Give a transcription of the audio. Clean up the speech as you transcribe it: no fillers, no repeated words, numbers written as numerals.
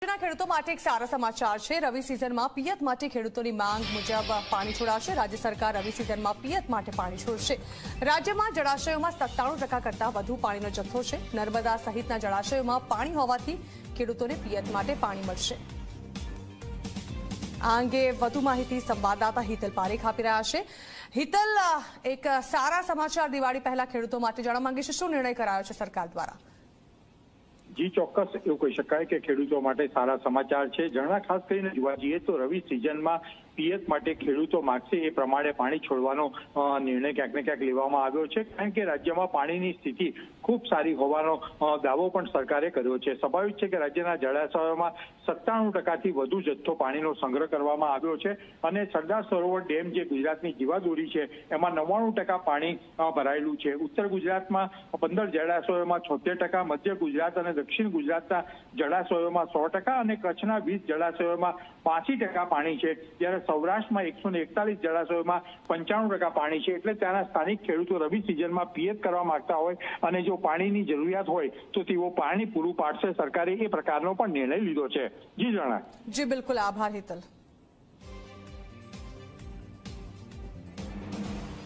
રાજ્યના ખેડૂતો માટે એક સારા સમાચાર છે। રવિ સિઝનમાં પિયત માટે ખેડૂતોની માંગ મુજબ પાણી છોડાશે। રાજ્ય સરકાર રવિ સિઝનમાં પિયત માટે પાણી છોડશે। રાજ્યમાં જળાશયોમાં 97% કરતાં વધુ પાણીનો જથ્થો છે। નર્મદા સહિતના જળાશયોમાં પાણી હોવાથી ખેડૂતોને પિયત માટે પાણી મળશે। આ અંગે વધુ માહિતી સંવાદદાતા હિતલ પારેખ આપી રહ્યા છે। હિતલ, એક સારા સમાચાર દિવાળી પહેલા ખેડૂતો માટે જાણવા માંગીશું, શું નિર્ણય કરાયો છે સરકાર દ્વારા? જી ચોક્કસ એવું કહી શકાય કે ખેડૂતો માટે સારા સમાચાર છે। જણા ખાસ કરીને જોવા જઈએ તો રવિ સિઝનમાં પિયત માટે ખેડૂતો માગશે એ પ્રમાણે પાણી છોડવાનો નિર્ણય ક્યાંક ને ક્યાંક લેવામાં આવ્યો છે, કારણ કે રાજ્યમાં પાણીની સ્થિતિ ખૂબ સારી હોવાનો દાવો પણ સરકારે કર્યો છે। સ્વાભાવિક છે કે રાજ્યના જળાશયોમાં 97%થી વધુ જથ્થો પાણીનો સંગ્રહ કરવામાં આવ્યો છે અને સરદાર સરોવર ડેમ જે ગુજરાતની જીવાદોરી છે એમાં 99% પાણી ભરાયેલું છે। ઉત્તર ગુજરાતમાં 15 જળાશયોમાં 76%, મધ્ય ગુજરાત અને દક્ષિણ ગુજરાતના જળાશયોમાં 100% અને કચ્છના 20 જળાશયોમાં 85% પાણી છે, જ્યારે સૌરાષ્ટ્રમાં 141 જળાશયોમાં 95% પાણી છે। એટલે ત્યાંના સ્થાનિક ખેડૂતો રવિ સિઝનમાં પિયત કરવા માંગતા હોય અને જો પાણીની જરૂરિયાત હોય તો તેઓ પાણી પૂરું પાડશે। સરકારે એ પ્રકારનો પણ નિર્ણય લીધો છે। જી જણા। જી બિલકુલ, આભાર હિતલ।